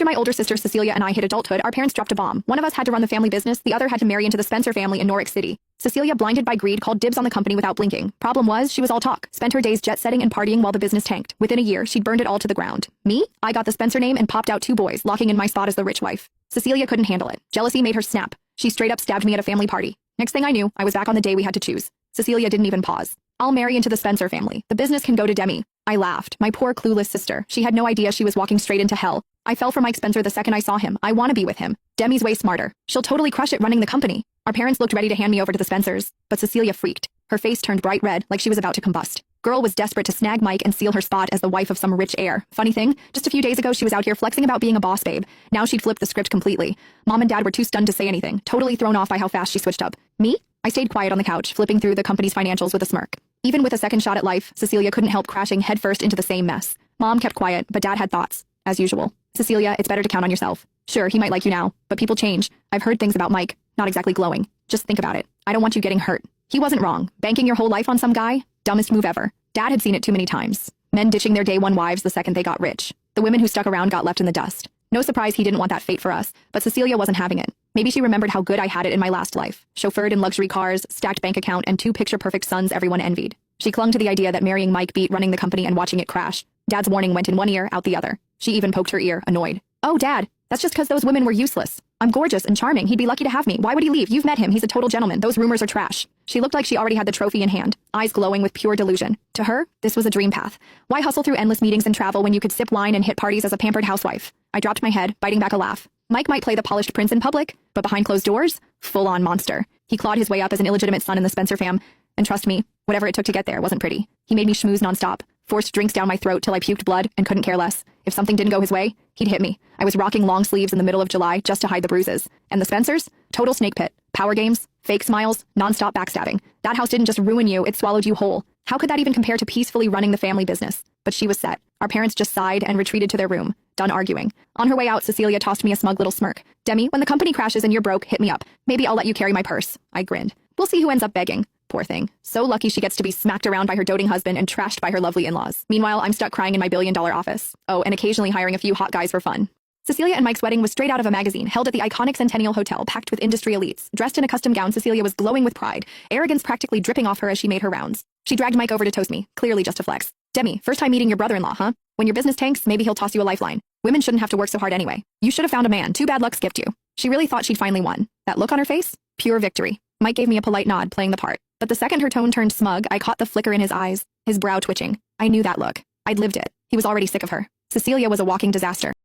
After my older sister Cecilia and I hit adulthood, our parents dropped a bomb. One of us had to run the family business, the other had to marry into the Spencer family in Norwich City. Cecilia, blinded by greed, called dibs on the company without blinking. Problem was, she was all talk, spent her days jet-setting and partying while the business tanked. Within a year, she'd burned it all to the ground. Me? I got the Spencer name and popped out 2 boys, locking in my spot as the rich wife. Cecilia couldn't handle it. Jealousy made her snap. She straight up stabbed me at a family party. Next thing I knew, I was back on the day we had to choose. Cecilia didn't even pause. I'll marry into the Spencer family. The business can go to Demi. I laughed. My poor clueless sister. She had no idea she was walking straight into hell. I fell for Mike Spencer the second I saw him. I want to be with him. Demi's way smarter. She'll totally crush it running the company. Our parents looked ready to hand me over to the Spencers, but Cecilia freaked. Her face turned bright red, like she was about to combust. Girl was desperate to snag Mike and seal her spot as the wife of some rich heir. Funny thing, just a few days ago she was out here flexing about being a boss babe. Now she'd flipped the script completely. Mom and Dad were too stunned to say anything, totally thrown off by how fast she switched up. Me? I stayed quiet on the couch, flipping through the company's financials with a smirk. Even with a second shot at life, Cecilia couldn't help crashing headfirst into the same mess. Mom kept quiet, but Dad had thoughts, as usual. Cecilia, it's better to count on yourself. Sure, he might like you now, but people change. I've heard things about Mike, not exactly glowing. Just think about it. I don't want you getting hurt. He wasn't wrong. Banking your whole life on some guy? Dumbest move ever. Dad had seen it too many times. Men ditching their day one wives the second they got rich. The women who stuck around got left in the dust. No surprise he didn't want that fate for us, but Cecilia wasn't having it. Maybe she remembered how good I had it in my last life. Chauffeured in luxury cars, stacked bank account, and 2 picture-perfect sons everyone envied. She clung to the idea that marrying Mike beat running the company and watching it crash. Dad's warning went in one ear, out the other. She even poked her ear, annoyed. Oh, Dad, that's just because those women were useless. I'm gorgeous and charming. He'd be lucky to have me. Why would he leave? You've met him. He's a total gentleman. Those rumors are trash. She looked like she already had the trophy in hand, eyes glowing with pure delusion. To her, this was a dream path. Why hustle through endless meetings and travel when you could sip wine and hit parties as a pampered housewife? I dropped my head, biting back a laugh. Mike might play the polished prince in public, but behind closed doors, full-on monster. He clawed his way up as an illegitimate son in the Spencer fam, and trust me, whatever it took to get there wasn't pretty. He made me schmooze nonstop, forced drinks down my throat till I puked blood and couldn't care less. If something didn't go his way, he'd hit me. I was rocking long sleeves in the middle of July just to hide the bruises. And the Spencers? Total snake pit. Power games, fake smiles, nonstop backstabbing. That house didn't just ruin you, it swallowed you whole. How could that even compare to peacefully running the family business? But she was set. Our parents just sighed and retreated to their room, done arguing. On her way out, Cecilia tossed me a smug little smirk. Demi, when the company crashes and you're broke, hit me up. Maybe I'll let you carry my purse. I grinned. We'll see who ends up begging. Poor thing. So lucky she gets to be smacked around by her doting husband and trashed by her lovely in-laws. Meanwhile, I'm stuck crying in my billion-dollar office. Oh, and occasionally hiring a few hot guys for fun. Cecilia and Mike's wedding was straight out of a magazine, held at the iconic Centennial Hotel, packed with industry elites. Dressed in a custom gown, Cecilia was glowing with pride, arrogance practically dripping off her as she made her rounds. She dragged Mike over to toast me, clearly just to flex. Demi, first time meeting your brother-in-law, huh? When your business tanks, maybe he'll toss you a lifeline. Women shouldn't have to work so hard anyway. You should have found a man. Too bad luck skipped you. She really thought she'd finally won. That look on her face? Pure victory. Mike gave me a polite nod, playing the part. But the second her tone turned smug, I caught the flicker in his eyes, his brow twitching. I knew that look. I'd lived it. He was already sick of her. Cecilia was a walking disaster.